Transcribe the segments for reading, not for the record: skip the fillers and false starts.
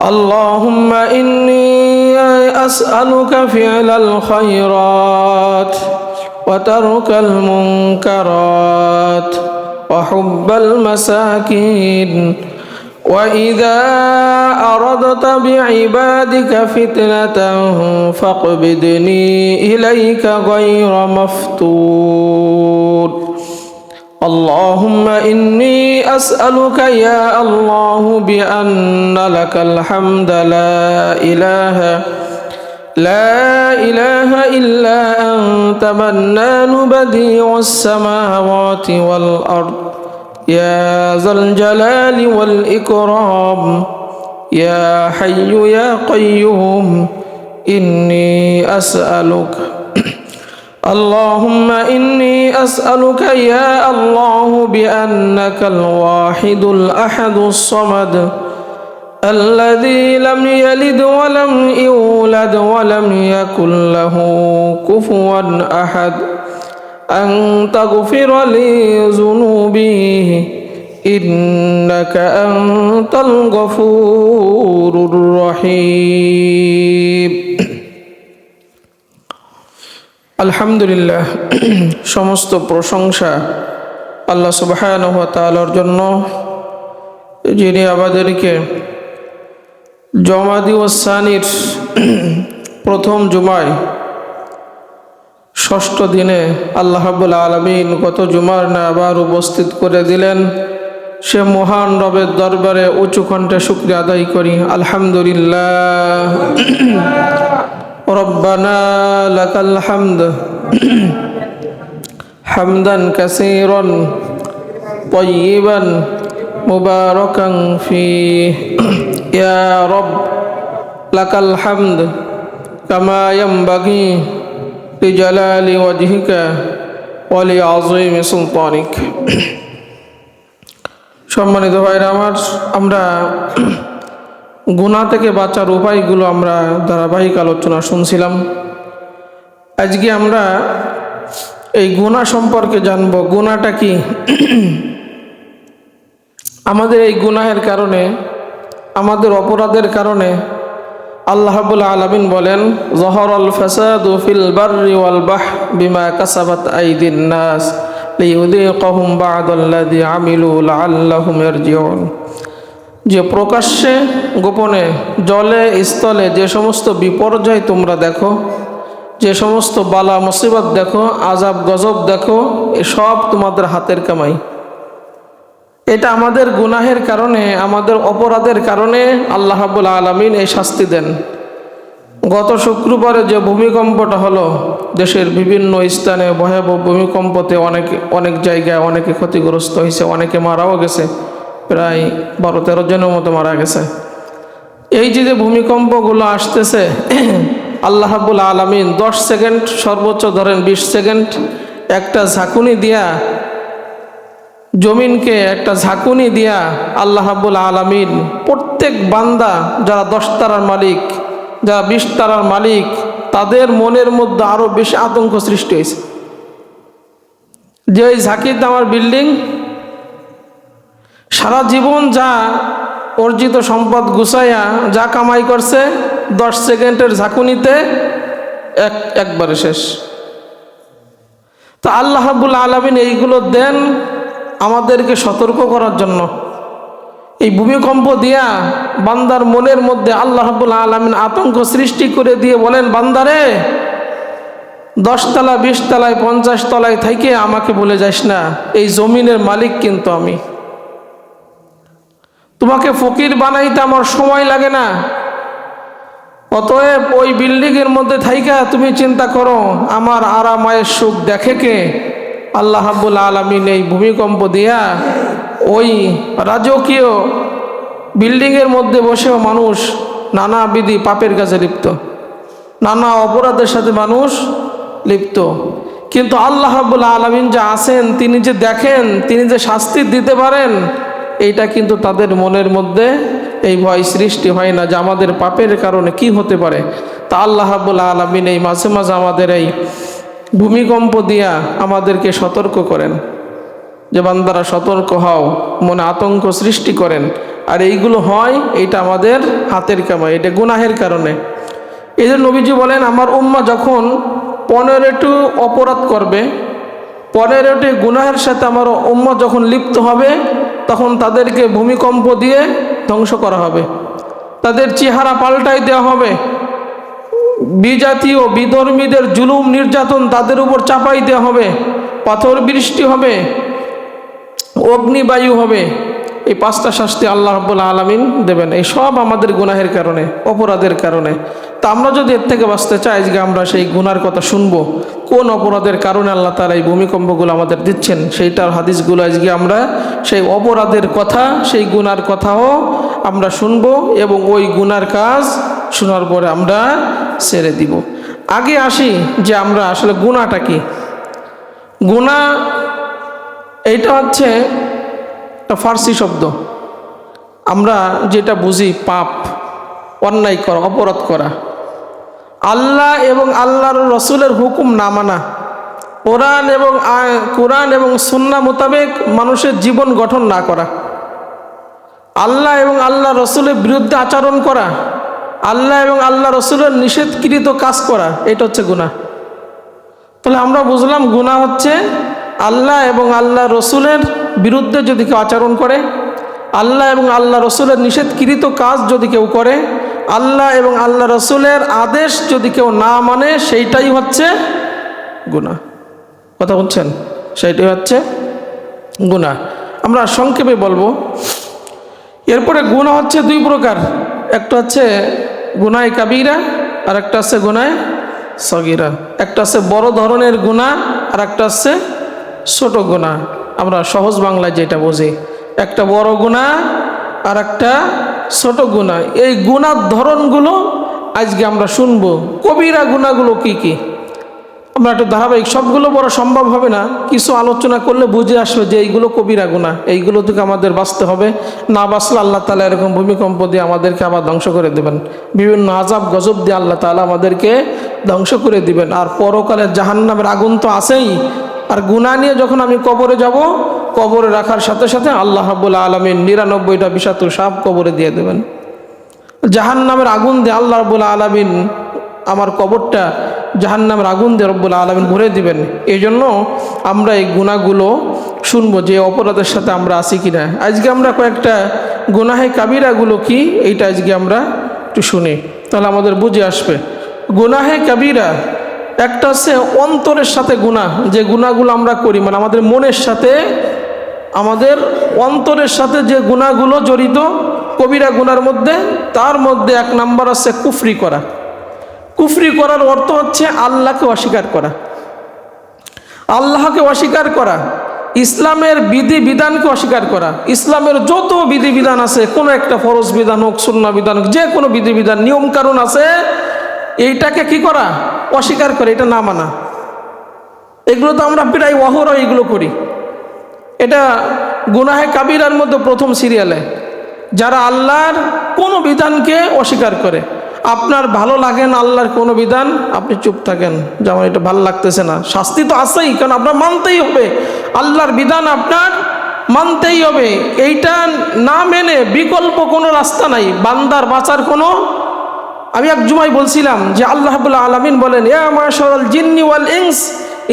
اللهم إني أسألك فعل الخيرات وترك المنكرات وحب المساكين وإذا أردت بعبادك فتنة فاقبضني إليك غير مفتون. اللهم إني أسألك يا الله بأن لك الحمد لا إله إلا أنت منان بديع السماوات والأرض يا ذا الجلال والإكرام يا حي يا قيوم إني أسألك. اللهم إني أسألك يا الله بأنك الواحد الأحد الصمد الذي لم يلد ولم يولد ولم يكن له كفوا أحد أن تغفر لي ذنوبي إنك أنت الغفور الرحيم. আলহামদুলিল্লাহ, সমস্ত প্রশংসা আল্লাহ সুবহানাহু ওয়া তাআলার জন্য, যিনি আমাদেরকে জমাদি ওয়াসানির প্রথম জুমায় ষষ্ঠ দিনে আল্লাহ রাব্বুল আলামিন গত জুমার না আবার উপস্থিত করে দিলেন। সে মহান রবের দরবারে উঁচু কণ্ঠে শুকরিয়া আদায় করি। আলহামদুলিল্লাহ। ربنا لك الحمد حمدا كثيرا طيبا مباركا فيه يا رب لك الحمد كما ينبغي لجلال وجهك ولعظيم سلطانك. সম্মানিত ভাইরা আমার, আমরা গুনাহ থেকে বাঁচার উপায়গুলো আমরা ধারাবাহিক আলোচনা শুনছিলাম। আজকে আমরা এই গুনাহ সম্পর্কে জানব। গুনাহটা কি? আমাদের এই গুনাহের কারণে, আমাদের অপরাধের কারণে আল্লাহ রাব্বুল আলামিন বলেন, যহরাল ফাসাদু ফিল বাররি ওয়াল বাহরি বিমা কাসাবাত আইদিন নাস লিইউযীকাহুম বা'দাল্লাযী আমিলু লাআল্লাহুম ইয়ারজিউন। যে প্রকাশ্যে গোপনে জলে স্থলে যে সমস্ত বিপর্যয় তোমরা দেখো, যে সমস্ত বালা মুসিবত দেখো, আযাব গজব দেখো, এসব তোমাদের হাতের কামাই। এটা আমাদের গুনাহের কারণে, আমাদের অপরাধের কারণে আল্লাহ রাব্বুল আলামিন এই শাস্তি দেন। গত শুক্রবারে যে ভূমিকম্পটা হলো, দেশের বিভিন্ন স্থানে ভয়াবহ ভূমিকম্পতে অনেক জায়গায় অনেকে ক্ষতিগ্রস্ত হয়েছে, অনেকে মারাও গেছে, প্রায় 12-13 জনের মতো মারা গেছে। এই যে ভূমিকম্পগুলো আসতেছে, আল্লাহ রাব্বুল আলামিন 10 সেকেন্ড, সর্বোচ্চ ধরেন 20 সেকেন্ড একটা ঝাঁকুনি দিয়া, জমিনকে একটা ঝাঁকুনি দিয়া আল্লাহ রাব্বুল আলামিন প্রত্যেক বান্দা, যারা 10 তারার মালিক, যারা 20 তারার মালিক, তাদের মনের মধ্যে আরো বেশি আতঙ্ক সৃষ্টি হয়েছে। যে ওই ঝাঁকিতে আমার বিল্ডিং, সারা জীবন যা অর্জিত সম্পদ গুছাইয়া যা কামাই করছে, 10 সেকেন্ডের ঝাঁকুনিতে একবারে শেষ। তা আল্লাহ রাব্বুল আলামিন এইগুলো দেন আমাদেরকে সতর্ক করার জন্য। এই ভূমিকম্প দিয়া বান্দার মনের মধ্যে আল্লাহ রাব্বুল আলামিন আতঙ্ক সৃষ্টি করে দিয়ে বলেন, বান্দারে 10 তলা 20 তলায় 50 তলায় থেকে আমাকে ভুলে যাস না, এই জমিনের মালিক কিন্তু আমি। তোমাকে ফকির বানাইতে আমার সময় লাগে না। অতএব ওই বিল্ডিংয়ের মধ্যে থাইকা তুমি চিন্তা করো, আমার আরামায়ের সুখ দেখে কে? আল্লাহ রাব্বুল আলামিন এই ভূমিকম্প দিয়া ওই রাজকীয় বিল্ডিংয়ের মধ্যে বসেও মানুষ নানাবিধি পাপের কাজে লিপ্ত, নানা অপরাধের সাথে মানুষ লিপ্ত। কিন্তু আল্লাহ রাব্বুল আলামিন যে আছেন, তিনি যে দেখেন, তিনি যে শাস্তি দিতে পারেন, এইটা কিন্তু তাদের মনের মধ্যে এই ভয় সৃষ্টি হয় না যে আমাদের পাপের কারণে কি হতে পারে। তা আল্লাহ রাব্বুল আলামিন এই মাঝে মাঝে আমাদের এই ভূমিকম্প দিয়া আমাদেরকে সতর্ক করেন যে বান্দারা সতর্ক হও, মনে আতঙ্ক সৃষ্টি করেন। আর এইগুলো হয় এটা আমাদের হাতের কামাই, এটা গুনাহের কারণে। এই যে নবীজি বলেন আমার উম্মাহ যখন 15টি অপরাধ করবে, 15টি গুনাহের সাথে আমার উম্মাহ যখন লিপ্ত হবে, তখন তাদেরকে ভূমিকম্প দিয়ে ধ্বংস করা হবে, তাদের চেহারা পাল্টাই দেওয়া হবে, বিজাতীয় বিধর্মীদের জুলুম নির্যাতন তাদের উপর চাপাই দেওয়া হবে, পাথর বৃষ্টি হবে, অগ্নিবায়ু হবে। এই 5টা শাস্তি আল্লাহ রাব্বুল আলামিন দেবেন, এই সব আমাদের গুনাহের কারণে, অপরাধের কারণে। তা আমরা যদি এর থেকে বাঁচতে চাই, আজকে আমরা সেই গুনার কথা শুনবো, কোন অপরাধের কারণে আল্লাহ তাআলা এই ভূমিকম্পগুলো আমাদের দিচ্ছেন, সেইটার হাদিসগুলো আজকে আমরা সেই অপরাধের কথা, সেই গুনার কথাও আমরা শুনবো, এবং ওই গুনার কাজ শোনার পরে আমরা ছেড়ে দিব। আগে আসি যে আমরা আসলে গুনাহটা কি। গুনাহ এইটা হচ্ছে একটা ফার্সি শব্দ, আমরা যেটা বুঝি পাপ, অন্যায় করা, অপরাধ করা, আল্লাহ এবং আল্লাহর রসুলের হুকুম না মানা, কোরআন এবং সুন্নাহ মোতাবেক মানুষের জীবন গঠন না করা, আল্লাহ এবং আল্লাহ রসুলের বিরুদ্ধে আচরণ করা, আল্লাহ এবং আল্লাহ রসুলের নিষেধকৃত কাজ করা, এটা হচ্ছে গুনাহ। তাহলে আমরা বুঝলাম গুনাহ হচ্ছে আল্লাহ এবং আল্লাহ রসুলের বিরুদ্ধে যদি কেউ আচরণ করে, আল্লাহ এবং আল্লাহ রসুলের নিষেধকৃত কাজ যদি কেউ করে, আল্লাহ এবং আল্লাহ রসুলের আদেশ যদি কেউ না মানে, সেইটাই হচ্ছে গুনাহ। কথা বলছেন? সেইটাই হচ্ছে গুনাহ। আমরা সংক্ষেপে বলবো। এরপরে গুনাহ হচ্ছে 2 প্রকার, একটা হচ্ছে গুনাহে কাবীরা আর একটা হচ্ছে গুনাহে সগীরা। একটা হচ্ছে বড় ধরনের গুনাহ আর একটা হচ্ছে ছোট গুনাহ। আমরা সহজ বাংলায় যেটা বুঝি, একটা বড় গুনাহ আর একটা ছোট গুনাহ। এই গুনার ধরনগুলো আজকে আমরা শুনবো। কবিরা গুনাহগুলো কি কি, আমরা একটা ধারাবাহিক, সবগুলো বড় সম্ভব হবে না, কিছু আলোচনা করলে বুঝে আসবে যে এইগুলো কবিরা গুনাহ, এইগুলো থেকে আমাদের বাঁচতে হবে। না বাঁচলে আল্লাহ তাআলা এরকম ভূমিকম্প দিয়ে আমাদেরকে আবার ধ্বংস করে দেবেন, বিভিন্ন আযাব গজব দিয়ে আল্লাহ তাআলা আমাদেরকে ধ্বংস করে দিবেন। আর পরকালে জাহান্নামের আগুন তো আছেই। আর গুনাহ নিয়ে যখন আমি কবরে যাব, কবরে রাখার সাথে সাথে আল্লাহ রাব্বুল আলামিন 99টা বিষাক্ত সাপ কবরে দিয়ে দেবেন। জাহান্নামের আগুন দিয়ে আল্লাহ রাব্বুল আলামিন আমার কবরটা জাহান্নামের আগুন দিয়ে রব্বুল আলামিন ভরে দিবেন। এই জন্য আমরা এই গুনাহগুলো শুনবো, যে অপরাধের সাথে আমরা আছি কিনা। আজকে আমরা কয়েকটা গুনাহে কাবীরাগুলো কি, এইটা আজকে আমরা একটু শুনি, তাহলে আমাদের বুঝে আসবে। গুনাহে কাবীরা একটা হচ্ছে অন্তরের সাথে গুনাহ, যে গুনাহগুলো আমরা করি, মানে আমাদের মনের সাথে, আমাদের অন্তরের সাথে যে গুনাহগুলো জড়িত কবিরা গুনার মধ্যে, তার মধ্যে 1 নাম্বার আছে কুফরি করা। কুফরি করার অর্থ হচ্ছে আল্লাহকে অস্বীকার করা, আল্লাহকে অস্বীকার করা, ইসলামের বিধি বিধানকে অস্বীকার করা। ইসলামের যত বিধি বিধান আছে, কোনো একটা ফরজ বিধান হোক, সুন্নাহ বিধান হোক, যে কোনো বিধি বিধান নিয়ম কানুন আছে, এইটাকে কি করা? অস্বীকার করে, এটা না মানা। এগুলো তো আমরা প্রায় অহরহ এগুলো করি। এটা গুনাহে কাবীরার মধ্যে প্রথম সিরিয়ালে। যারা আল্লাহর কোনো বিধানকে অস্বীকার করে, আপনার ভালো লাগে না আল্লাহর কোনো বিধান, আপনি চুপ থাকেন, যেমন এটা ভালো লাগতেছে না, শাস্তি তো আছেই, কারণ আপনার মানতেই হবে, আল্লাহর বিধান আপনার মানতেই হবে। এইটা না মেনে বিকল্প কোনো রাস্তা নাই, বান্দার বাঁচার কোনো। আমি এক জুমায় বলছিলাম যে আল্লাহ রাব্বুল আলামিন বলেন, ইয়া মাশারাল জিন্নি ওয়াল ইনস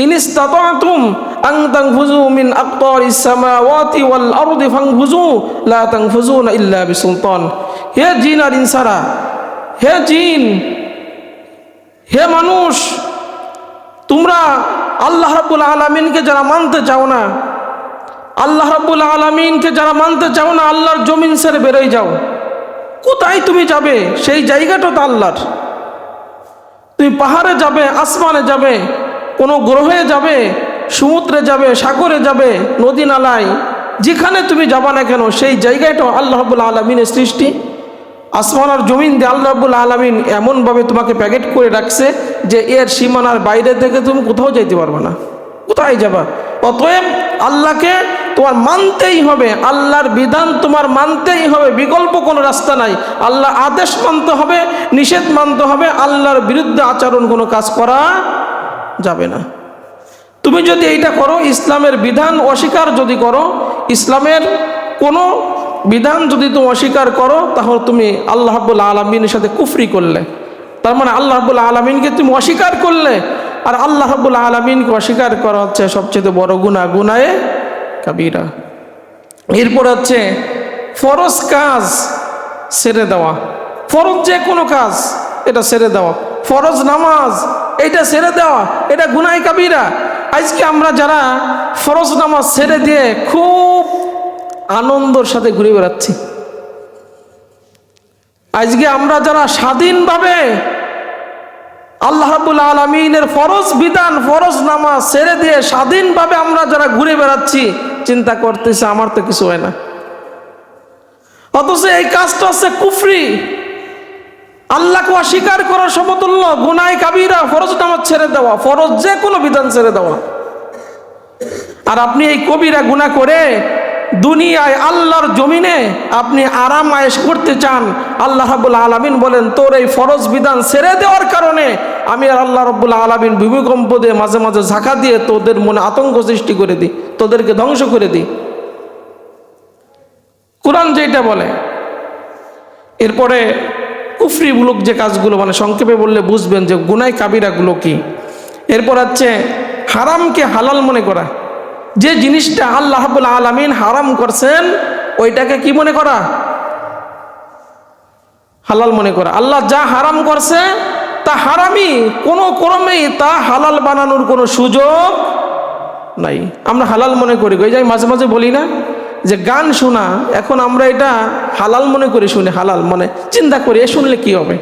ইন ইসতাতাতুম আন তানফুযু মিন আকতারিস সামাওয়াতি ওয়াল আরদি ফানফুযু লা তানফুযুনা ইল্লা বিসুলতান। হে জিন আর ইনসারা, হে জিন, হে মানুষ, তোমরা আল্লাহ রাব্বুল আলামিনকে যারা মানতে চাও না, আল্লাহ রাব্বুল আলামিনকে যারা মানতে চাও না, আল্লাহর জমিন ছেড়ে বেরোয় যাও। কোথায় তুমি যাবে? সেই জায়গাটা তো আল্লাহর। তুমি পাহাড়ে যাবে, আসমানে যাবে, কোনো গ্রহে যাবে, সমুদ্রে যাবে, সাগরে যাবে, নদী নালায়, যেখানে তুমি যাবা না কেন, সেই জায়গাটা আল্লাহ রাব্বুল আলামিনের সৃষ্টি। আসমান আর জমিন দিয়ে আল্লাহ রাব্বুল আলামিন এমনভাবে তোমাকে প্যাকেট করে রাখছে যে এর সীমানার বাইরে থেকে তুমি কোথাও যাইতে পারবে না। কোথায় যাবা? অতএব আল্লাহকে তোমার মানতেই হবে, আল্লাহর বিধান তোমার মানতেই হবে, বিকল্প কোনো রাস্তা নাই। আল্লাহ আদেশ মানতে হবে, নিষেধ মানতে হবে, আল্লাহর বিরুদ্ধে আচরণ কোনো কাজ করা যাবে না। তুমি যদি এইটা করো, ইসলামের বিধান অস্বীকার যদি করো, ইসলামের কোনো বিধান যদি তুমি অস্বীকার করো তাহলে তুমি আল্লাহ রাব্বুল আলামিনের সাথে কুফরি করলে। তার মানে আল্লাহ রাব্বুল আলামিনকে তুমি অস্বীকার করলে, আর আল্লাহ রাব্বুল আলামিনকে অস্বীকার করা হচ্ছে সবচেয়ে বড় গুনাহ, গুনাহে কাবীরা। এরপর হচ্ছে ফরজ কাজ ছেড়ে দেওয়া, ফরজ যে কোনো কাজ এটা ছেড়ে দেওয়া, ফরজ নামাজ এটা ছেড়ে দেওয়া, এটা গুনাহে কাবীরা। আজকে আমরা যারা ফরজ নামাজ ছেড়ে দিয়ে খুব আনন্দর সাথে ঘুরে বেড়াচ্ছি, আজকে আমরা যারা স্বাধীনভাবে আল্লাহ রাব্বুল আলামিনের ফরজ বিধান, ফরজ নামাজ ছেড়ে দিয়ে স্বাধীনভাবে আমরা যারা ঘুরে বেড়াচ্ছি, চিন্তা করতেছে আমার তো কিছু হয় না, অথচ এই কাজটা হচ্ছে কুফরি, আল্লাহকে অস্বীকার করার সমতুল্য, গুনাহে কাবীরা। ফরজ নামাজ ছেড়ে দেওয়া, ফরজ যে কোনো বিধান ছেড়ে দেওয়া। আর আপনি এই কবিরা গুনাহ করে দুনিয়ায় আল্লাহর জমিনে আপনি আরাম আয়েশ করতে চান, আল্লাহ রাব্বুল আলামিন বলেন তোর এই ফরজ বিধান ছেড়ে দেওয়ার কারণে আমি আর আল্লাহ রাব্বুল আলামিন ভূমিকম্প দিয়ে মাঝে মাঝে ঝাঁকা দিয়ে তোদের মনে আতঙ্ক সৃষ্টি করে দিই, তোদেরকে ধ্বংস করে দিই। কোরআন যেটা বলে। এরপরে কুফরিমূলক যে কাজগুলো, মানে সংক্ষেপে বললে বুঝবেন যে গুনাহে কাবীরাগুলো কি। এরপর হচ্ছে হারামকে হালাল মনে করা, যে জিনিসটা আল্লাহ রাব্বুল আলামিন হারাম করছেন ওইটাকে কি মনে করা? হালাল মনে করা। আল্লাহ যা হারাম করছে তা হারামই, কোনো ক্রমেই তা হালাল বানানোর কোনো সুযোগ নাই। আমরা হালাল মনে করি, ওই যে মাঝে মাঝে বলি না যে গান শোনা, এখন আমরা এটা হালাল মনে করি, শুনে হালাল মানে চিন্তা করি এ শুনলে কি হবে,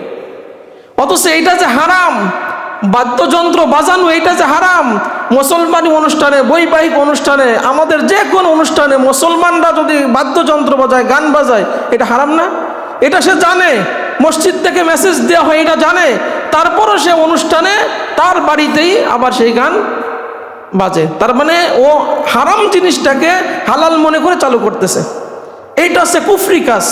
অথচ এইটা যে হারাম। বাদ্যযন্ত্র বাজানো এইটা যে হারাম, মুসলমানি অনুষ্ঠানে, বৈবাহিক অনুষ্ঠানে, আমাদের যে কোনো অনুষ্ঠানে মুসলমানরা যদি বাদ্যযন্ত্র বাজায়, গান বাজায়, এটা হারাম না? এটা সে জানে, মসজিদ থেকে মেসেজ দেওয়া হয় এটা জানে, তারপরও সে অনুষ্ঠানে তার বাড়িতেই আবার সেই গান বাজে। তার মানে ও হারাম জিনিসটাকে হালাল মনে করে চালু করতেছে, এইটা হচ্ছে কুফরি কাজ।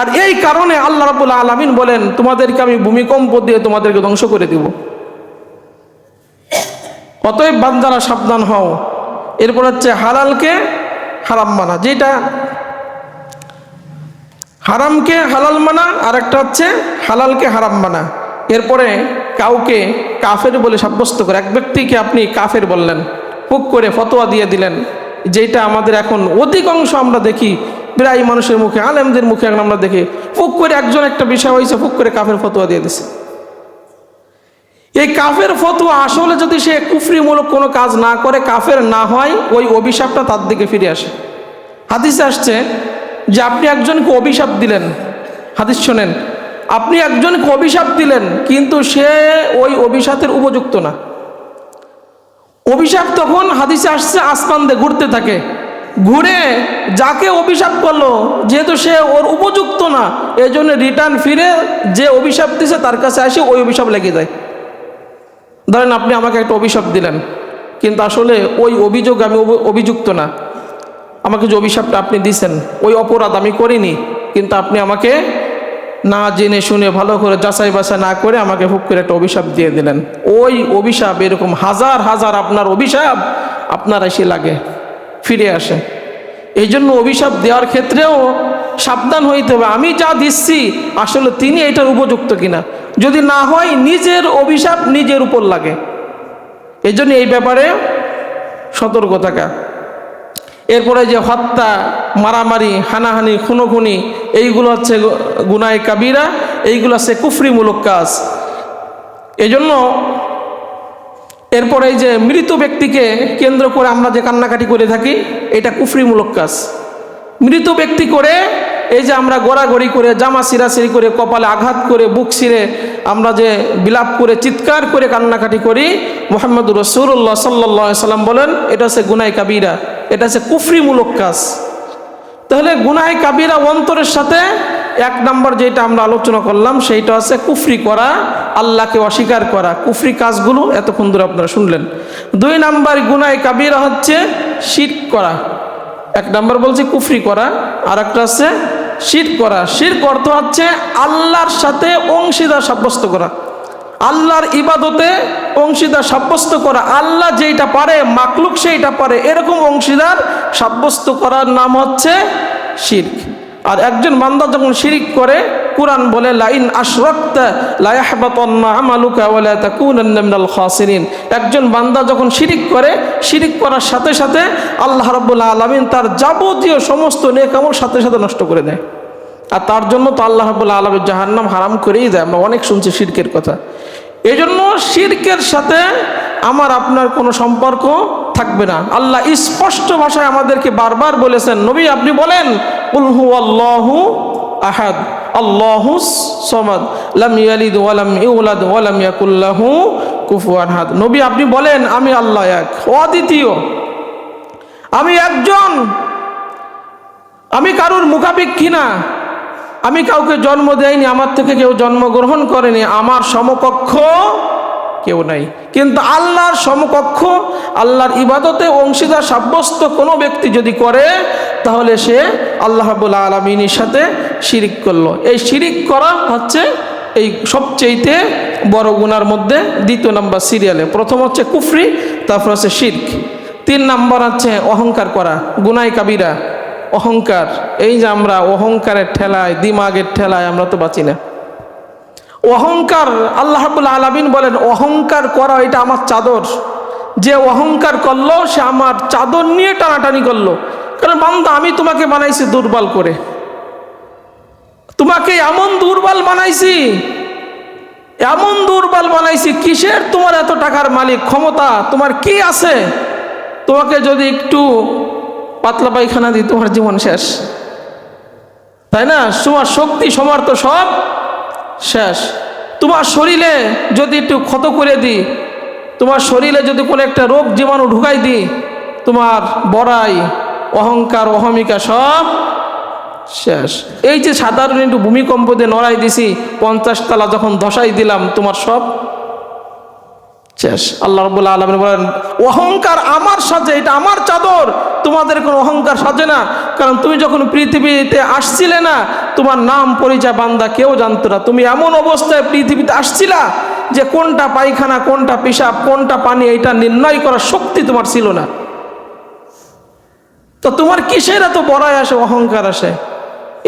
আর এই কারণে আল্লাহ রাব্বুল আলামিন বলেন তোমাদেরকে আমি ভূমিকম্প দিয়ে তোমাদেরকে ধ্বংস করে দিব। অতএব বান্দারা সাবধান হও। এরপর হচ্ছে হালালকে হারাম মানা, যেটা হারামকে হালাল মানা, আর একটা হচ্ছে হালালকে হারাম মানা। এরপরে কাউকে কাফের বলে সাব্যস্ত করে, এক ব্যক্তিকে আপনি কাফের বললেন, হুক করে ফতোয়া দিয়ে দিলেন, যেটা আমাদের এখন অধিকাংশ আমরা দেখি, প্রায় মানুষের মুখে, আলেমদের মুখে এখন আমরা দেখি, ফুক করে একজন একটা বিষয় হয়েছে, ফুক করে কাফের ফতোয়া দিয়ে দিছে। এই কাফের ফতোয়া আসলে যদি সে কুফরিমূলক কোনো কাজ না করে, কাফের না হয়, ওই অভিশাপটা তার দিকে ফিরে আসে। হাদিসে আসছে যে আপনি একজনকে অভিশাপ দিলেন, হাদিস শোনেন, আপনি একজনকে অভিশাপ দিলেন কিন্তু সে ওই অভিশাপের উপযুক্ত না। অভিশাপ তখন হাদিসে আসছে আসমান দিয়ে ঘুরতে থাকে, ঘুরে যাকে অভিশাপ করলো যেহেতু সে ওর উপযুক্ত না, এই জন্য রিটার্ন ফিরে যে অভিশাপ দিছে তার কাছে আসে ওই অভিশাপ লেগে যায়। ধরেন আপনি আমাকে একটা অভিশাপ দিলেন, কিন্তু আসলে ওই অভিযোগ আমি অভিযুক্ত না, আমাকে যে অভিশাপটা আপনি দিছেন ওই অপরাধ আমি করিনি, কিন্তু আপনি আমাকে না জেনে শুনে ভালো করে যাচাই বাছাই না করে আমাকে হুক করে একটা অভিশাপ দিয়ে দিলেন। ওই অভিশাপ এরকম হাজার হাজার আপনার অভিশাপ আপনার এসে লাগে, ফিরে আসে। এই জন্য অভিশাপ দেওয়ার ক্ষেত্রেও সাবধান হইতে হবে, আমি যা দিচ্ছি আসলে তিনি এটার উপযুক্ত কিনা। যদি না হয় নিজের অভিশাপ নিজের উপর লাগে, এই জন্য এই ব্যাপারে সতর্ক থাকা। এরপরে যে হত্যা, মারামারি, হানাহানি, খুনোখুনি, এইগুলো হচ্ছে গুনাহে কাবীরা, এইগুলো হচ্ছে কুফরিমূলক কাজ। এজন্য এরপরে এই যে মৃত ব্যক্তিকে কেন্দ্র করে আমরা যে কান্নাকাটি করে থাকি, এটা কুফরিমূলক কাজ। মৃত ব্যক্তি করে এই যে আমরা গড়াগড়ি করে, জামা ছিঁড়াছিঁড়ি করে, কপালে আঘাত করে, বুক ছিঁড়ে আমরা যে বিলাপ করে, চিৎকার করে কান্নাকাটি করি, মুহাম্মদুর রাসূলুল্লাহ সাল্লাল্লাহু আলাইহি সাল্লাম বলেন এটা হচ্ছে গুনাহে কাবীরা, এটা হচ্ছে কুফরিমূলক কাজ। তাহলে গুনাহে কাবীরা অন্তরের সাথে এক নম্বর যেটা আমরা আলোচনা করলাম সেইটা হচ্ছে কুফরি করা, আল্লাহকে অস্বীকার করা, কুফরি কাজগুলো এতক্ষণ ধরে আপনারা শুনলেন। 2 নম্বর গুনাহে কাবীরা হচ্ছে শিরক করা। 1 নম্বর বলছে কুফরি করা, আর একটা হচ্ছে শিরক করা। শিরক অর্থ হচ্ছে আল্লাহর সাথে অংশীদার সাব্যস্ত করা, আল্লাহর ইবাদতে অংশীদার সাব্যস্ত করা। আল্লাহ যেটা পারে মাখলুক সেইটা পারে, এরকম অংশীদার সাব্যস্ত করার নাম হচ্ছে শিরক। আর একজন বান্দা যখন শিরিক করে, কুরআন বলে লাইন আশরাকতা লা ইয়াহবাতান্না আমালুকা ওয়া লা তাকুনান্না মিনাল খাসিরিন। একজন বান্দা যখন শিরিক করে, শিরিক করার সাথে সাথে আল্লাহ রাব্বুল আলামিন তার যাবতীয় সমস্ত নেক আমল সাথে সাথে নষ্ট করে দেয়। আর তার জন্য তো আল্লাহ রাব্বুল আলামিন জাহান্নাম হারাম করেই দেয়। আমরা অনেক শুনছি শিরকের কথা। এই জন্য শিরকের সাথে আমার আপনার কোনো সম্পর্ক থাকবে না। আল্লাহ স্পষ্ট ভাষায় আমাদেরকে বারবার বলেছেন, নবী আপনি বলেন কুল হুয়াল্লাহু আহাদ আল্লাহুস সামাদ লাম ইয়ালিদ ওয়া লাম ইউলাদ ওয়া লাম ইয়াকুল লাহু কুফুয়ান আহাদ। নবী আপনি বলেন আমি আল্লাহ এক, অদ্বিতীয়, আমি একজন, আমি কারুর মুখাপেক্ষী না, আমি কাউকে জন্ম দেইনি, আমার থেকে কেউ জন্মগ্রহণ করেনি, আমার সমকক্ষ কেউ নাই। কিন্তু আল্লাহর সমকক্ষ, আল্লাহর ইবাদতে অংশীদার সাব্যস্ত কোনো ব্যক্তি যদি করে, তাহলে সে আল্লাহ রাব্বুল আলামিনের সাথে শিরিক করলো। এই শিরিক করা হচ্ছে এই সবচেয়েতে বড় গুনার মধ্যে দ্বিতীয় নাম্বার সিরিয়ালে। প্রথম হচ্ছে কুফরি, তারপর হচ্ছে শিরক, 3 নাম্বার হচ্ছে অহংকার করা, গুনাহ কাবিরা। অহংকার, এই যে আমরা অহংকারের ঠেলায়, দিমাগের ঠেলায় আমরা তো বাঁচি না। অহংকার, আল্লাহ রাব্বুল আলামিন বলেন অহংকার করা এটা আমার চাদর, যে অহংকার করলো সে আমার চাদর নিয়ে টানাটানি করলো। কারণ বান্দা আমি তোমাকে বানাইছি দুর্বল করে, তোমাকে এমন দুর্বল বানাইছি, এমন দুর্বল বানাইছি, কিসের তোমার এত টাকার মালিক ক্ষমতা, তোমার কি আছে? তোমাকে যদি একটু পাতলা পায়খানা দিই তোমার জীবন শেষ, তাই না? তোমার শক্তি সমর্থ সব শেষ। তোমার শরীরে যদি একটু ক্ষত করে দিই, তোমার শরীরে যদি কোনো একটা রোগ জীবাণু ঢুকাই দিই, তোমার বড়াই, অহংকার, অহমিকা সব শেষ। এই যে সাধারণ একটু ভূমিকম্প দিয়ে নড়াই দিছি, 50 তলা যখন ধসাই দিলাম, তোমার সব শেষ। আল্লাহ রাব্বুল আলামিন বলেন অহংকার আমার সাজে, এটা আমার চাদর, তোমাদের কোনো অহংকার সাজে না। কারণ তুমি যখন পৃথিবীতে আসছিলে না, তোমার নাম পরিচয় বান্দা কেউ জানতো না। তুমি এমন অবস্থায় পৃথিবীতে আসছিলা যে কোনটা পায়খানা, কোনটা পেশাব, কোনটা পানি, এটা নির্ণয় করার শক্তি তোমার ছিল না। তো তোমার কিসের এত বড়াই আসে, অহংকার আসে?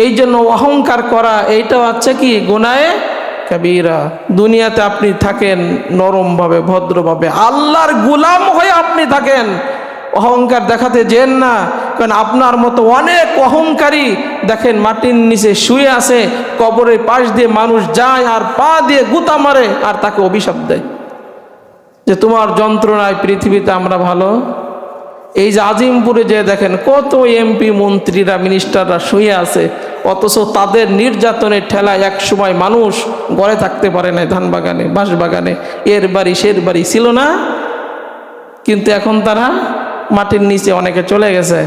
এই জন্য অহংকার করা এইটা হচ্ছে কি গুনাহে কাবীরা। দুনিয়াতে আপনি থাকেন নরমভাবে, ভদ্রভাবে, আল্লাহর গোলাম হয়ে আপনি থাকেন, অহংকার দেখাতে যেন না। কারণ আপনার মতো অনেক অহংকারী দেখেন মাটির নিচে শুয়ে আছে, কবরের পাশ দিয়ে মানুষ যায় আর পা দিয়ে গুতা মারে আর তাকে অভিশাপ দেয় যে তোমার যন্ত্রণায় পৃথিবীতে আমরা ভালো। এই যে আজিমপুরে যে দেখেন কত এমপি, মন্ত্রীরা, মিনিস্টাররা শুয়ে আছে, অথচ তাদের নির্যাতনের ঠেলায় এক সময় মানুষ ঘরে থাকতে পারে না, ধান বাগানে, বাঁশ বাগানে, এর বাড়ি সের বাড়ি ছিল না। কিন্তু এখন তারা মাটির নিচে অনেকে চলে গেছে,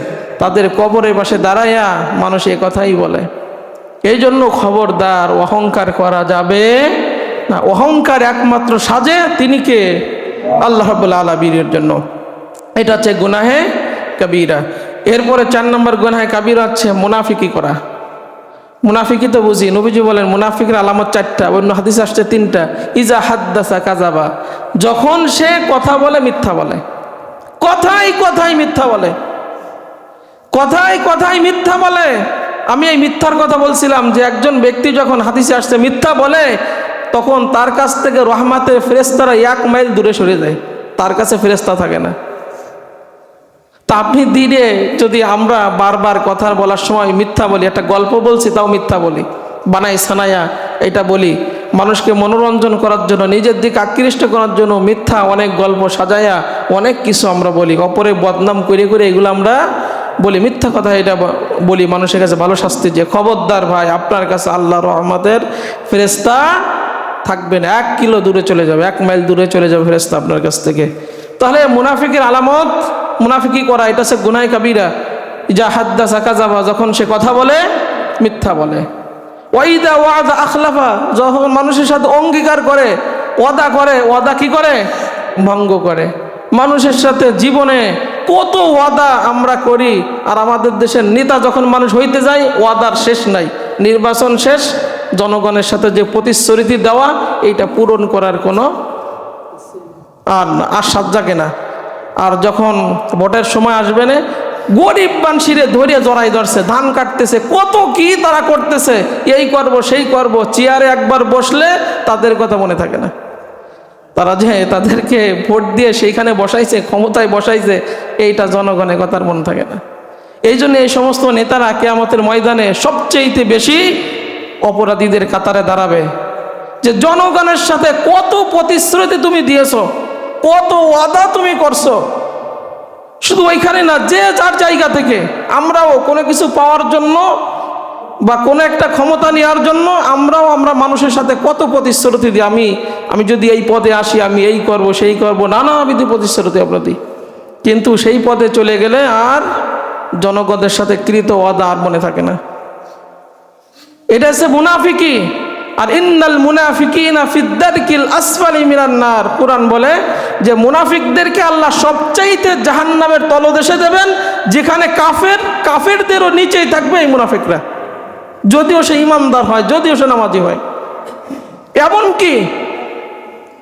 তাদের কবরের পাশে দাঁড়াইয়া মানুষ এ কথাই বলে। এই জন্য খবরদার, অহংকার করা যাবে না। অহংকার একমাত্র সাজে তিনি কে? আল্লাহ রাব্বুল আলামিনের জন্য। এটা হচ্ছে গুনাহে কাবীরা। এরপরে 4 নম্বর গুনাহে কাবীরা হচ্ছে মুনাফিকি করা। মুনাফিকি তো বুঝি, নবীজি বলেন মুনাফিকের আলামত 4টা, অন্য হাদিসে আসছে 3টা। ইজা হাদ্দাসা কাযাবা, যখন সে কথা বলে মিথ্যা বলে, কথাই কথাই মিথ্যা বলে, কথাই কথাই মিথ্যা বলে। আমি এই মিথ্যার কথা বলছিলাম যে একজন ব্যক্তি যখন হাদিসে আসছে মিথ্যা বলে, তখন তার কাছ থেকে রহমতের ফেরেশতারা 1 মাইল দূরে সরে যায়, তার কাছে ফেরেশতা থাকে না। তা আপনি দিনে যদি আমরা বারবার কথা বলার সময় মিথ্যা বলি, একটা গল্প বলছি তাও মিথ্যা বলি, বানাই সানায়া এটা বলি, মানুষকে মনোরঞ্জন করার জন্য, নিজের দিকে আকৃষ্ট করার জন্য মিথ্যা অনেক গল্প সাজায়া অনেক কিছু আমরা বলি, অপরে বদনাম করে করে এগুলো আমরা বলি, মিথ্যা কথা এটা বলি মানুষের কাছে ভালো শাস্তি। যে খবরদার ভাই, আপনার কাছে আল্লাহর রহমতের ফেরেশতা থাকবে না, 1 কিলো দূরে চলে যাবে, 1 মাইল দূরে চলে যাবে ফেরেশতা আপনার কাছ থেকে। তাহলে মুনাফিকের আলামত মুনাফিকি করা, এটা হচ্ছে গুনাহে কাবীরা। ইজা হাদ্দাসা কাযাবা, যখন সে কথা বলে মিথ্যা বলে। ওয়াইদা ওয়াদা আখলাফা, যখন মানুষের সাথে অঙ্গীকার করে, ওয়াদা করে, ওয়াদা কি করে? ভঙ্গ করে। মানুষের সাথে জীবনে কত ওয়াদা আমরা করি, আর আমাদের দেশের নেতা যখন মানুষ হইতে যায় ওয়াদার শেষ নাই। নির্বাচন শেষ, জনগণের সাথে যে প্রতিশ্রুতি দেওয়া, এইটা পূরণ করার কোনো আর আশ্বাস জাগে না। আর যখন ভোটের সময় আসবে না, গরিব মানুষিরে ধরে জড়াই ধরছে, ধান কাটতেছে, কত কি তারা করতেছে, এই করব সেই করব। চেয়ারে একবার বসলে তাদের কথা মনে থাকে না। তারা যে তাদেরকে ভোট দিয়ে সেইখানে বসাইছে, ক্ষমতায় বসাইছে, এইটা জনগণের কথার মনে থাকে না। এই জন্য এই সমস্ত নেতারা কিয়ামতের ময়দানে সবচেয়ে বেশি অপরাধীদের কাতারে দাঁড়াবে। যে জনগণের সাথে কত প্রতিশ্রুতি তুমি দিয়েছো, কত ওয়াদা তুমি করছো। শুধু ওইখানে না, যে যার জায়গা থেকে আমরাও কোনো কিছু পাওয়ার জন্য বা কোনো একটা ক্ষমতা নেওয়ার জন্য আমরা মানুষের সাথে কত প্রতিশ্রুতি দিই। আমি যদি এই পদে আসি, আমি এই করব সেই করব, নানাবিধ প্রতিশ্রুতি আমরা দিই। কিন্তু সেই পদে চলে গেলে আর জনগণের সাথে কৃত ওয়াদা আর মনে থাকে না। এটা হচ্ছে মুনাফিকি। আর ইন্নাল মুনাফিকিনা ফিদ-দারকিল আসফালি মিনান নার, কুরআন বলে যে মুনাফিকদেরকে আল্লাহ সবচাইতে জাহান্নামের তলদেশে দেবেন, যেখানে কাফেরদেরও নিচেই থাকবে এই মুনাফিকরা, যদিও সে ইমানদার হয়, যদিও সে নামাজি হয়। এমনকি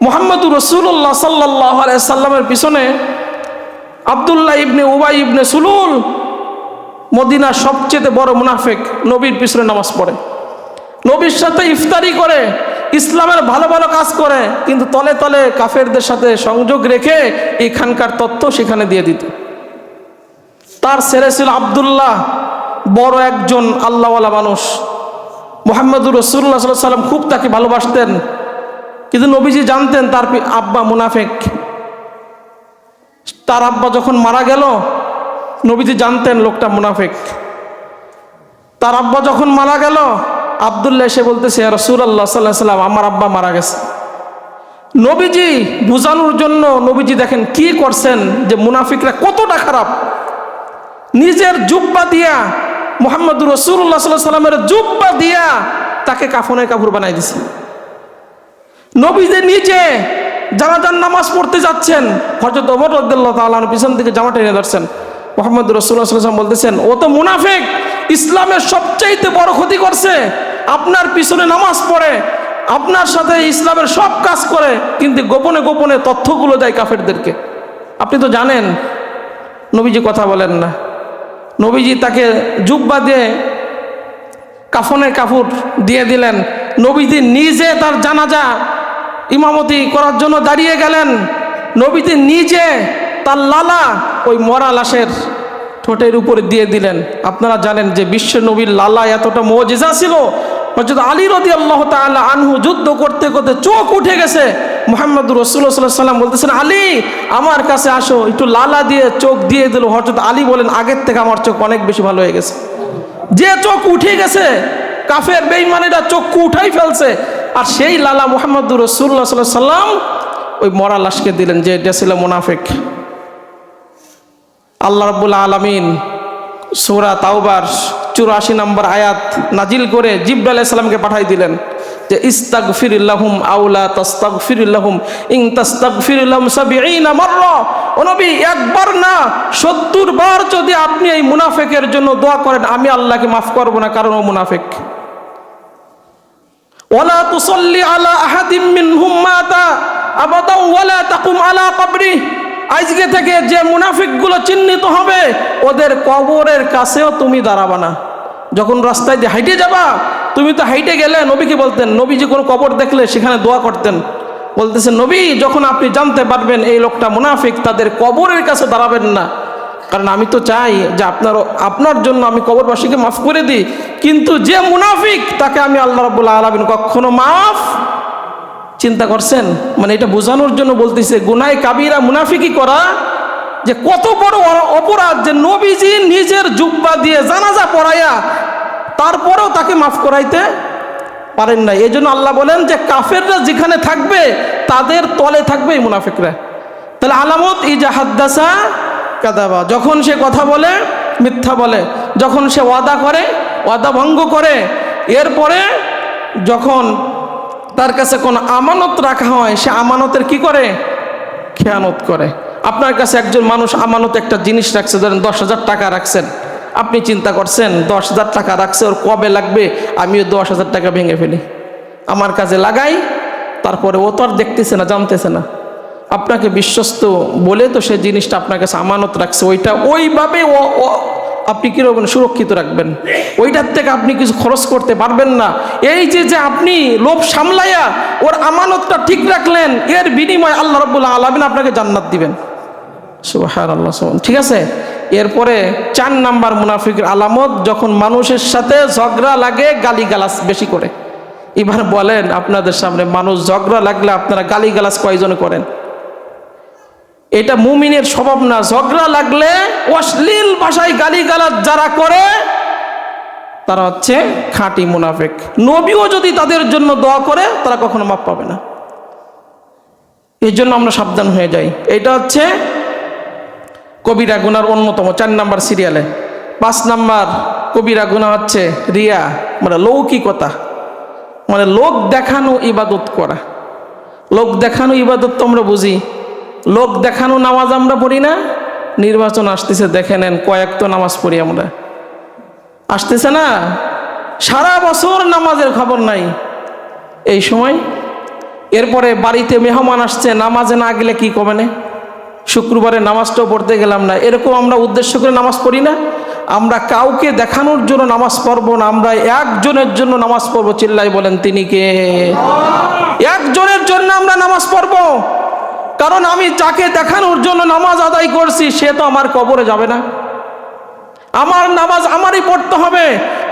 মুহাম্মদুর রাসূলুল্লাহ সাল্লাল্লাহু আলাইহি সাল্লামের পিছনে আব্দুল্লাহ ইবনে উবাই ইবনে সুলুল, মদিনার সবচেয়ে বড় মুনাফিক, নবীর পিছনে নামাজ পড়ে, নবীর সাথে ইফতারি করে, ইসলামের ভালো ভালো কাজ করে, কিন্তু তলে তলে কাফেরদের সাথে সংযোগ রেখে এখানকার তথ্য সেখানে দিয়ে দিত। তার ছেলে ছিল আব্দুল্লাহ, বড় একজন আল্লাহওয়ালা মানুষ। মুহাম্মদুর রাসূলুল্লাহ সাল্লাল্লাহু আলাইহি সাল্লাম খুব তাকে ভালোবাসতেন, কিন্তু নবীজি জানতেন তার আব্বা মুনাফিক। তার আব্বা যখন মারা গেল, নবীজি জানতেন লোকটা মুনাফিক। তার আব্বা যখন মারা গেল, আব্দুল্লাহ এসে বলতেছে, ইয়া রাসূলুল্লাহ সাল্লাল্লাহু আলাইহি সাল্লাম, আমার আব্বা মারা গেছে। নবীজি বুঝানোর জন্য নবীজি দেখেন কি করছেন, যে মুনাফিকরা কতটা খারাপ। নিজের জুব্বা দিয়া, মুহাম্মদুর রাসূলুল্লাহ সাল্লাল্লাহু আলাইহি সাল্লামের জুব্বা দিয়া তাকে কাফনের কাপড় বানাই দিছে। নবীজি নিজে জানাজার নামাজ পড়তে যাচ্ছেন, হযরত ওমর রাদিয়াল্লাহু তাআলা পিছন থেকে জামা টেনে ধরছেন। মুহাম্মদুর রাসূলুল্লাহ সাল্লাল্লাহু আলাইহি সাল্লাম বলতেছেন, ও তো মুনাফিক, ইসলামের সবচাইতে বড় ক্ষতি করছে, আপনার পিছনে নামাজ পড়ে, আপনার সাথে ইসলামের সব কাজ করে, কিন্তু গোপনে গোপনে তথ্যগুলো দেয় কাফেরদেরকে। আপনি তো জানেন। নবীজি কথা বলেন না। নবীজি তাকে জুব্বা দিয়ে কাফনের কাপড় দিয়ে দিলেন। নবীজি নিজে তার জানাজা ইমামতি করার জন্য দাঁড়িয়ে গেলেন। নবীজি নিজে তার লালা ওই মরা লাশের ঠোঁটের উপরে দিয়ে দিলেন। আপনারা জানেন যে বিশ্ব নবীর লালা এতটা মুজিজা ছিল। হযরত আলী রাদিয়াল্লাহু তাআলা আনহু যুদ্ধ করতে করতে চোখ উঠে গেছে। মুহাম্মদুর রাসূলুল্লাহ সাল্লাল্লাহু আলাইহি সাল্লাম বলতেছেন, আলী আমার কাছে আসো, একটু লালা দিয়ে চোখ দিয়ে দিল। হযরত আলী বলেন, আগের থেকে আমার চোখ অনেক বেশি ভালো হয়ে গেছে। যে চোখ উঠে গেছে, কাফের বেঈমানেরা চক্ষু উঠাই ফেলছে, আর সেই লালা মুহাম্মদুর রাসূলুল্লাহ সাল্লাল্লাহু আলাইহি সাল্লাম ওই মরা লাশকে দিলেন, যে এটা ছিল মুনাফিক। আল্লাহ রাব্বুল আলামিন সূরা তাওবার 84 নম্বর আয়াত নাজিল করে জিবরাইল আলাইহিস সালামকে পাঠাই দিলেন যে ইস্তাগফির লাহুম আও লা তাস্তাগফির লাহুম ইন তাস্তাগফির লাহুম 70 মাররা। ও নবী, একবার না 70 বার যদি আপনি এই মুনাফিকের জন্য দোয়া করেন, আমি আল্লাহকে মাফ করব না, কারণ ও মুনাফিক। ওয়ালা তুসাল্লি আলা আহাদিম মিনহুম মাতা আবাদা ওয়ালা তাকুম আলা কবরি। আজকে থেকে যে মুনাফিকগুলো চিহ্নিত হবে, ওদের কবরের কাছেও তুমি দাঁড়াবা না। যখন রাস্তায় দিয়ে হাইটে যাবা, তুমি তো হাইটে গেলে, নবীকে বলতেন, নবীজি কোনো কবর দেখলে সেখানে দোয়া করতেন। বলতেছেন, নবী যখন আপনি জানতে পারবেন এই লোকটা মুনাফিক, তাদের কবরের কাছে দাঁড়াবেন না, কারণ আমি তো চাই যে আপনার জন্য আমি কবরবাসীকে মাফ করে দিই, কিন্তু যে মুনাফিক তাকে আমি আল্লাহ রাব্বুল আলামিন কখনো মাফ। চিন্তা করছেন? মানে এটা বোঝানোর জন্য বলতেছে গুনাহে কাবিরা মুনাফিকি করা যে কত বড় অপরাধ, যে নবীজি নিজের জুব্বা দিয়ে জানাজা পড়াইয়া তারপরেও তাকে মাফ করাইতে পারেন না। এই জন্য আল্লাহ বলেন যে কাফেররা যেখানে থাকবে তাদের তলে থাকবে এই মুনাফিকরা। তাহলে আলামত ইজা হাদ্দাসা কাযাবা, যখন সে কথা বলে মিথ্যা বলে, যখন সে ওয়াদা করে ওয়াদা ভঙ্গ করে, এরপরে যখন তার কাছে কোনো আমানত রাখা হয় সে আমানতের কি করে? খেয়ানত করে। আপনার কাছে একজন মানুষ আমানত একটা জিনিস রাখছে, ধরেন 10,000 টাকা রাখছেন, আপনি চিন্তা করছেন 10,000 টাকা রাখছে, ওর কবে লাগবে, আমিও 10,000 টাকা ভেঙে ফেলি, আমার কাজে লাগাই, তারপরে ও তো আর দেখতেছে না, জানতেছে না। আপনাকে বিশ্বস্ত বলে তো সে জিনিসটা আপনার কাছে আমানত রাখছে, ওইটা ওইভাবে আপনি কীরকম সুরক্ষিত রাখবেন, ওইটার থেকে আপনি কিছু খরচ করতে পারবেন না। এই যে আপনি লোভ সামলাইয়া ওর আমানতটা ঠিক রাখলেন, এর বিনিময়ে আল্লাহ রাব্বুল আলামিন আপনাকে জান্নাত দিবেন। সুবহানাল্লাহ। ঠিক আছে। এরপরে 4 নাম্বার মুনাফিকের আলামত, যখন মানুষের সাথে ঝগড়া লাগে গালিগালাজ বেশি করে। এবার বলেন আপনাদের সামনে, মানুষ ঝগড়া লাগলে আপনারা গালিগালাজ কয়জন করেন? এটা মুমিনের স্বভাব না। ঝগড়া লাগলে অশ্লীল ভাষায় গালিগালাজ যারা করে তারা হচ্ছে খাঁটি মুনাফিক। নবীও যদি তাদের জন্য দোয়া করে তারা কখনো মাফ পাবে না। এই জন্য আমরা সাবধান হয়ে যাই। এটা হচ্ছে কবিরা গুনার অন্যতম 4 নাম্বার সিরিয়ালে। 5 নাম্বার কবিরা গুনাহ হচ্ছে রিয়া, মানে লৌকিকতা, মানে লোক দেখানো ইবাদত করা। লোক দেখানো ইবাদত তো আমরা বুঝি, লোক দেখানো নামাজ আমরা পড়ি না। নির্বাচন আসতেছে, দেখে নেন কয়েক তো নামাজ পড়ি আমরা, আসতেছে না, সারা বছর নামাজের খবর নাই এই সময়। এরপরে বাড়িতে মেহমান আসছে, নামাজে না গেলে কি কবে না, শুক্রবারে নামাজটাও পড়তে গেলাম না, এরকম আমরা উদ্দেশ্য করে নামাজ পড়ি না। আমরা কাউকে দেখানোর জন্য নামাজ পড়বো না, আমরা একজনের জন্য নামাজ পড়বো। চিল্লাই বলেন তিনি কে? একজনের জন্য আমরা নামাজ পড়বো, কারণ আমি যাকে দেখানোর জন্য নামাজ আদায় করছি সে তো আমার কবরে যাবে না। আমার নামাজ আমারই পড়তে হবে।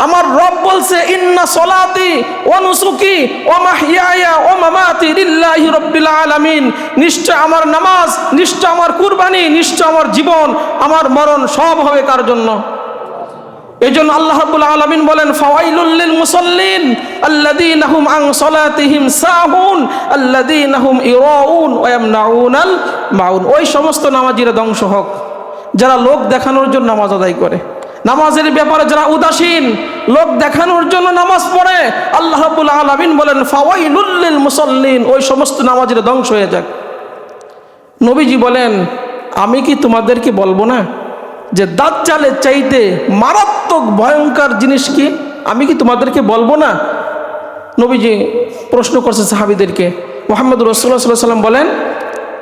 আমার রব বলছে, ইন্না সলাতি ওয়া নুসুকি ওয়া মাহইয়ায়া ওয়া মামাতি লিল্লাহি রাব্বিল আলামিন। নিশ্চয় আমার নামাজ, নিশ্চয় আমার কুরবানি, নিশ্চয় আমার জীবন, আমার মরণ সব হবে কার জন্য? এই জন্য আল্লাহ রাব্বুল আলামিন বলেন, ফাওয়াইলুল লিল মুসাল্লিন আল্লাযীনা হুম আন সালাতিহিম সাহুন আল্লাযীনা হুম ইরাউন ওয়া ইয়ামনাউনাল মাউন। ওই সমস্ত নামাজীরা ধ্বংস হোক যারা লোক দেখানোর জন্য নামাজ আদায় করে, নামাজের ব্যাপারে যারা উদাসীন, লোক দেখানোর জন্য নামাজ পড়ে। আল্লাহ রাব্বুল আলামিন বলেন, ফাওয়াইলুল লিল মুসাল্লিন, ওই সমস্ত নামাজীরা ধ্বংস হয়ে যাক। নবীজি বলেন, আমি কি তোমাদেরকে বলবো না যে দাজ্জালের চাইতে মারাত্মক ভয়ঙ্কর জিনিস কি? আমি কি তোমাদেরকে বলবো না? নবীজি প্রশ্ন করছে সাহাবীদেরকে। মুহাম্মদ রাসূলুল্লাহ সাল্লাল্লাহু আলাইহি ওয়াসাল্লাম বলেন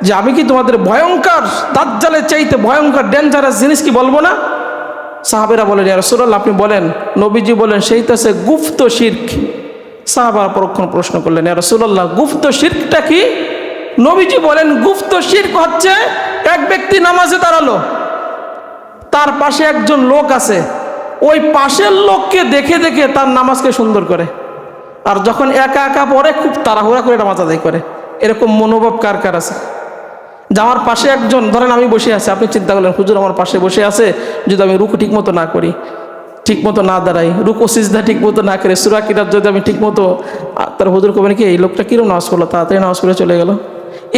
যে আমি কি তোমাদের ভয়ঙ্কর, দাজ্জালের চাইতে ভয়ঙ্কর ডেঞ্জারাস জিনিস কি বলবো না? সাহাবেরা বলেন, ইয়া রাসূলুল্লাহ আপনি বলেন। নবীজি বলেন, সেইটা হচ্ছে গুপ্ত শিরক। সাহাবারা পরক্ষণ প্রশ্ন করলেন, ইয়া রাসূলুল্লাহ গুপ্ত শিরকটা কি? নবীজি বলেন, গুপ্ত শিরক হচ্ছে এক ব্যক্তি নামাজে দাঁড়ালো, তার পাশে একজন লোক আছে, ওই পাশের লোককে দেখে দেখে তার নামাজকে সুন্দর করে, আর যখন একা একা পড়ে খুব তাড়াহুড়া করে নামাজ আদায় করে। এরকম মনোভাব কার কার আছে? যে আমার পাশে একজন, ধরেন আমি বসে আছি, আপনি চিন্তা করলেন হুজুর আমার পাশে বসে আছে, যদি আমি রুকু ঠিক মতো না করি, ঠিক মতো না দাঁড়াই, রুকু সিজদা ঠিক মতো না করে, সূরা কিরাত যদি আমি ঠিক মতো, তার হুজুর কবেন কি এই লোকটা কিরকম নামাজ পড়লো, তাড়াতাড়ি নামাজ পড়ে চলে গেল।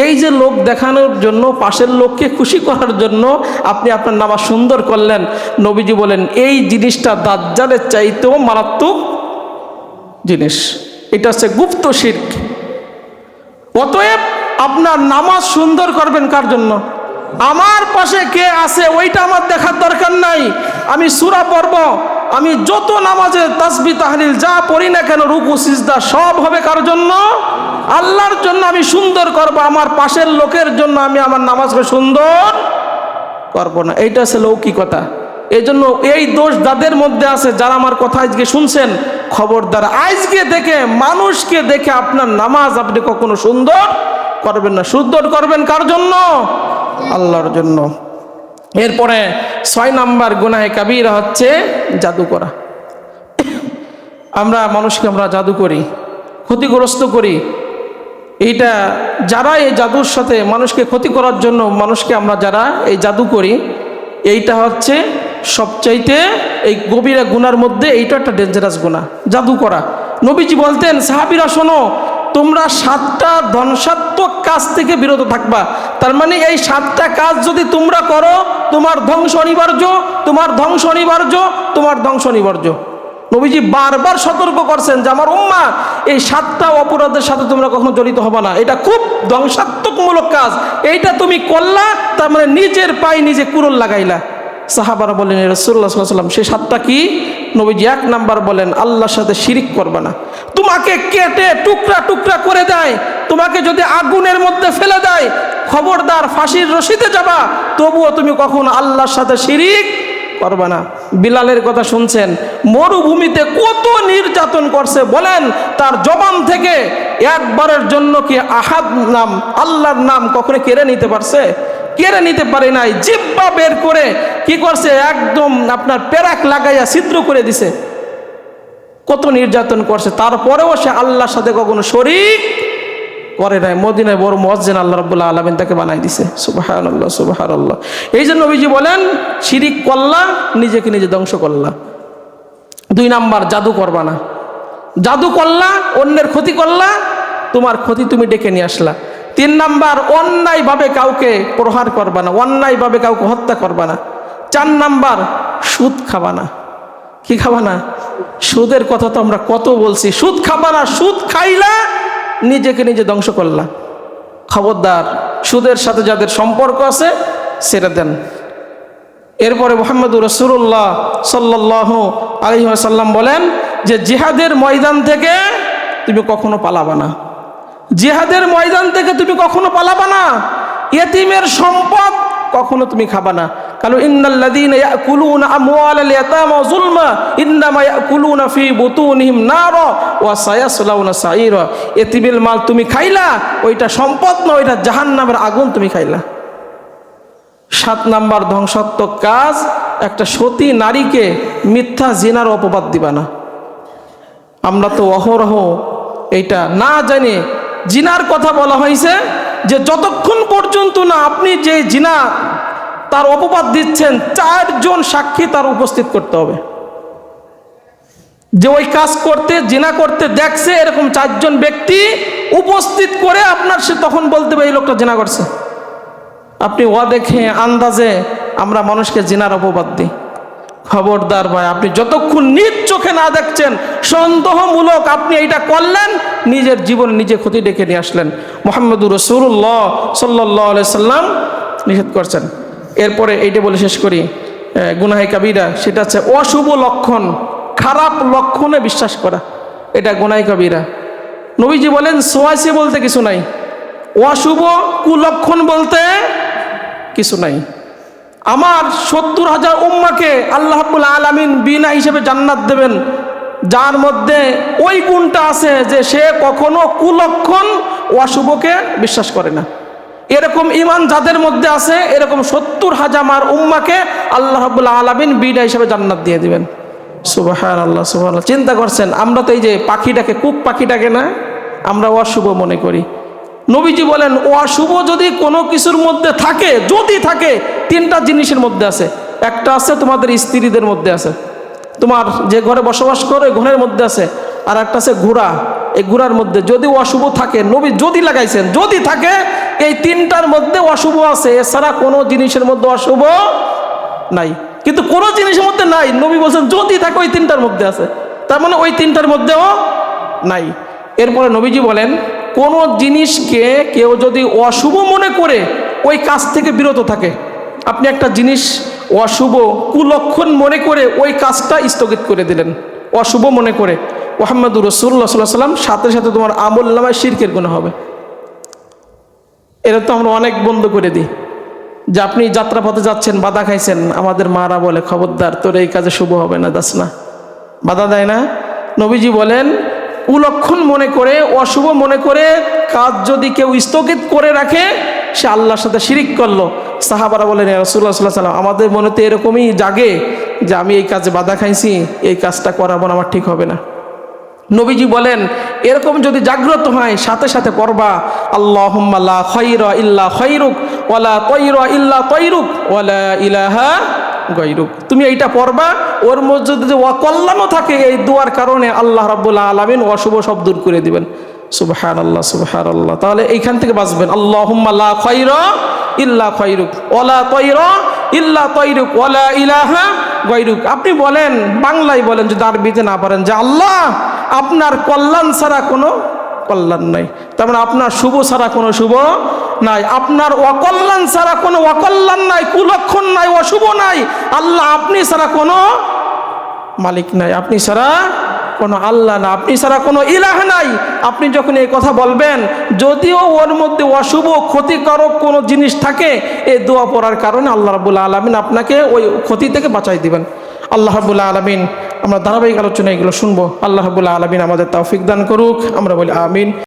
এই যে লোক দেখানোর জন্য, পাশের লোককে খুশি করার জন্য আপনি আপনার নামাজ সুন্দর করলেন, নবীজি বলেন এই জিনিসটা দাজ্জালের চাইতেও মারাত্মক জিনিস। এটা হচ্ছে গুপ্ত শিরক। অতএব আপনার নামাজ সুন্দর করবেন কার জন্য? আমার পাশে কে আছে ওইটা আমার দেখার দরকার নাই। আমি সূরা পড়ব, আমি যত নামাজে তাসবিহ তাহলিল যা পড়ি না কেন, রুকু সিজদা সব হবে কার জন্য? আল্লাহর জন্য আমি সুন্দর করব। আমার পাশের লোকের জন্য আমি আমার নামাজকে সুন্দর করব না। এইটা হচ্ছে লৌকিকতা। এই জন্য এই দোষ যাদের মধ্যে আছে, যারা আমার কথা আজকে শুনছেন, খবরদার আজকে দেখে, মানুষকে দেখে আপনার নামাজ আপনি কখনো সুন্দর করবেন না। সুন্দর করবেন কার জন্য? আল্লাহর জন্য। এরপরে 6 নাম্বার গুনাহে কাবীরা হচ্ছে জাদু করা। আমরা মানুষকে জাদু করি, ক্ষতিগ্রস্ত করি। এইটা যারা এই জাদুর সাথে মানুষকে ক্ষতি করার জন্য মানুষকে আমরা যারা এই জাদু করি, এইটা হচ্ছে সবচাইতে এই গভীরা গুনার মধ্যে এইটা একটা ডেঞ্জারাস গুনাহ, জাদু করা। নবীজি বলতেন, সাহাবীরা শোনো, তোমরা 7টা ধ্বংসাত্মক কাজ থেকে বিরত থাকবা। তার মানে এই 7টা কাজ যদি তোমরা করো, তোমার ধ্বংস অনিবার্য, তোমার ধ্বংস অনিবার্য, তোমার ধ্বংস অনিবার্য। নবীজি বারবার সতর্ক করছেন যে আমার উম্মাহ এই 7টা অপরাধের সাথে তোমরা কখনো জড়িত হবে না, এটা খুব ধ্বংসাত্মকমূলক কাজ। এইটা তুমি করলা, তার মানে নিজের পায়ে নিজে কুড়ুল লাগাইলা। সাহাবারা বলেন, রাসূলুল্লাহ সাল্লাল্লাহু আলাইহি ওয়াসাল্লাম সেই 7টা কি? নবীজি 1 নাম্বার বলেন, আল্লাহর সাথে শিরিক করবে না। তোমাকে কেটে টুকরা টুকরা করে দেয়, তোমার তোমাকে যদি আগুনের মধ্যে ফেলে দেয়, খবরদার ফাঁসির রশিতে যাবা, তবুও তুমি কখনো আল্লাহর সাথে শিরিক করবে না। বিলালের কথা শুনছেন, মরুভূমিতে কত নির্যাতন করছে বলেন, তার জবান থেকে একবারের জন্য কি আহাদ নাম, আল্লাহর নাম কখনো কেড়ে নিতে পারছে? কেড়ে নিতে পারে নাই। জিহ্বা বের করে কি করছে, একদম আপনার পেরাক লাগাইয়া ছিদ্র করে দিছে। কত নির্যাতন করছে, তারপরেও সে আল্লাহর সাথে কখনো শরীক করে নাই। মদিনায় বড় মুয়াজ্জিন আল্লাহ রাব্বুল আলামিন তাকে বানাই দিছে। সুবহানাল্লাহ, সুবহানাল্লাহ। এই জন্য নবীজি বলেন, শিরিক করলা নিজেকে নিজে ধ্বংস করলা। 2 নাম্বার, জাদু করবা না। জাদু করলা, অন্যের ক্ষতি করলা, তোমার ক্ষতি তুমি ডেকে নিয়ে আসলা। 3 নাম্বার, অন্যায়ভাবে কাউকে প্রহার করবা না, অন্যায়ভাবে কাউকে হত্যা করবা না। 4 নাম্বার, সুদ খাবা না। কি খাবা না? সুদের কথা তো আমরা কত বলছি, সুদ খাবা না। সুদ খাইলা নিজেকে নিজে ধ্বংস করলা। খবরদার, সুদের সাথে যাদের সম্পর্ক আছে ছেড়ে দেন। এরপরে মুহাম্মদুর রাসূলুল্লাহ সাল্লাল্লাহু আলাইহি ওয়াসাল্লাম বলেন যে জিহাদের ময়দান থেকে তুমি কখনো পালাবা না। জিহাদের ময়দান থেকে তুমি কখনো পালাবা না। ইয়েতিমের সম্পদ কখনো তুমি খাবা না। কারণ ইন্নাল্লাযীনা ইয়াকুলুনা আমওয়ালাল ইয়াতামা যুলমা ইন্নামা ইয়াকুলুনা ফি বুতুনিহিম নারা ওয়া সায়াসলাউনা সাঈরা। ইয়েতিমের মাল তুমি খাইলা, ওইটা সম্পদ না, ওইটা জাহান্নামের আগুন তুমি খাইলা। 7 নাম্বার ধ্বংসাত্মক কাজ, একটা সতী নারীকে মিথ্যা জিনার অপবাদ দিবা না। আমরা তো অহরহ এইটা না জানি জিনার কথা বলা হয়েছে যে যতক্ষণ পর্যন্ত না আপনি যে জিনা তার অপবাদ দিচ্ছেন 4 জন সাক্ষী তার উপস্থিত করতে হবে। যে ওই কাজ করতে, জিনা করতে দেখছে, এরকম 4 জন ব্যক্তি উপস্থিত করে আপনার সে তখন বলতে হবে এই লোকটা জিনা করছে। আপনি দেখে আন্দাজে আমরা মানুষকে জিনার অপবাদ দিই। খবরদার ভাই, আপনি যতক্ষণ নিজ চোখে না দেখছেন, সন্দেহমূলক আপনি এইটা করলেন, নিজের জীবনে নিজে ক্ষতি ডেকে নিয়ে আসলেন। মুহাম্মদুর রাসূলুল্লাহ সাল্লাল্লাহু আলাইহি সাল্লাম নিষেধ করছেন। এরপরে এইটা বলে শেষ করি, গুনাহে কাবীরা, সেটা হচ্ছে অশুভ লক্ষণ, খারাপ লক্ষণে বিশ্বাস করা, এটা গুনাহে কাবীরা। নবীজি বলেন সোয়াসি বলতে কিছু নাই, অশুভ কুলক্ষণ বলতে কিছু নাই। আমার 70,000 উম্মাকে আল্লাহ রাব্বুল আলামিন বিনা হিসেবে জান্নাত দেবেন, যার মধ্যে ওই গুণটা আছে যে সে কখনো কুলক্ষণ অশুভকে বিশ্বাস করে না। এরকম ঈমান যাদের মধ্যে আছে, এরকম 70,000 উম্মাকে আল্লাহ রাব্বুল আলামিন বিনা হিসেবে জান্নাত দিয়ে দিবেন। সুবহানাল্লাহ, সুবহানাল্লাহ। চিন্তা করছেন, আমরা তো এই যে পাখিটাকে, কুক পাখিটাকে না আমরা অশুভ মনে করি। নবীজি বলেন অশুভ যদি কোনো কিছুর মধ্যে থাকে, যদি থাকে, 3টা জিনিসের মধ্যে আছে। একটা আছে তোমাদের স্ত্রীদের মধ্যে আছে, তোমার যে ঘরে বসবাস করে ঘরের মধ্যে আছে, আর একটা আছে ঘোড়া, এই ঘোড়ার মধ্যে যদি অশুভ থাকে, নবী যদি লাগাইছেন, যদি থাকে, এই 3টার মধ্যে অশুভ আছে, এছাড়া কোনো জিনিসের মধ্যে অশুভ নাই। কিন্তু কোনো জিনিসের মধ্যে নাই, নবী বলছেন যদি থাকে ওই 3টার মধ্যে আছে, তার মানে ওই 3টার মধ্যেও নাই। এরপরে নবীজি বলেন কোন জিনিসকে কেউ যদি অশুভ মনে করে ওই কাজ থেকে বিরত থাকে। আপনি একটা জিনিস অশুভ কুলক্ষণ মনে করে ওই কাজটা স্থগিত করে দিলেন, অশুভ মনে করে, মুহাম্মদুর রাসূলুল্লাহ সাল্লাল্লাহু আলাইহি ওয়াসাল্লাম, সাথে সাথে তোমার আমলনামায় শিরকের গুনাহ হবে। এটা তো আমরা অনেক বন্ধ করে দিই, যে আপনি যাত্রাপথে যাচ্ছেন, বাধা খাইছেন, আমাদের মারা বলে খবরদার তোর এই কাজে শুভ হবে না, যাস না, বাধা দেয় না। নবীজি বলেন কুলক্ষণ মনে করে, অশুভ মনে করে কাজ যদি কেউ স্থগিত করে রাখে, সে আল্লাহর সাথে শিরিক করলো। সাহাবারা বলেন ইয়া রাসূলুল্লাহ সাল্লাল্লাহু আলাইহি ওয়াসাল্লাম, আমাদের মনে তো এরকমই জাগে যে আমি এই কাজে বাধা খাইছি, এই কাজটা করাবো না, আমার ঠিক হবে না। নবীজি বলেন এরকম যদি জাগ্রত হয়, সাথে সাথে পড়বা আল্লাহুম্মা লা খায়রা ইল্লা খায়রুক ওয়া লা তায়রা ইল্লা তায়রুক ওয়া লা ইলাহা গায়রুক। তুমি এইটা পড়বা, ওর মধ্যে যদি অকল্যাণও থাকে, এই দোয়ার কারণে আল্লাহ রাব্বুল আলামিন অশুভ সব দূর করে দিবেন। সুবহানাল্লাহ, সুবহানাল্লাহ। তাহলে এইখান থেকে বাঁচবেন, আল্লাহুম্মা লা খায়রা ইল্লা খায়রুক ওয়া লা তায়রা ইল্লা তায়রুক ওয়া লা ইলাহা গায়রুক। আপনি বলেন, বাংলায় বলেন, যদি আরবিতে না পারেন, যে আল্লাহ আপনার কল্যাণ ছাড়া কোনো কল্যাণ নাই, তার মানে আপনার শুভ ছাড়া কোনো শুভ নাই, আপনার অকল্যাণ ছাড়া কোনো অকল্যাণ নাই, কুলক্ষণ নাই, অশুভ নাই। আল্লাহ আপনি ছাড়া কোনো মালিক নাই, আপনি ছাড়া কোনো আল্লাহ না, আপনি ছাড়া কোনো ইলাহ নাই। আপনি যখন এই কথা বলবেন, যদিও ওর মধ্যে অশুভ ক্ষতিকারক কোনো জিনিস থাকে, এই দোয়া পড়ার কারণে আল্লাহ রাব্বুল আলামিন আপনাকে ওই ক্ষতি থেকে বাঁচাই দিবেন। আল্লাহ রাব্বুল আলামিন, আমরা ধারাবাহিক আলোচনা এগুলো শুনবো। আল্লাহ রাব্বুল আলামিন আমাদের তৌফিক দান করুক। আমরা বলি আমিন।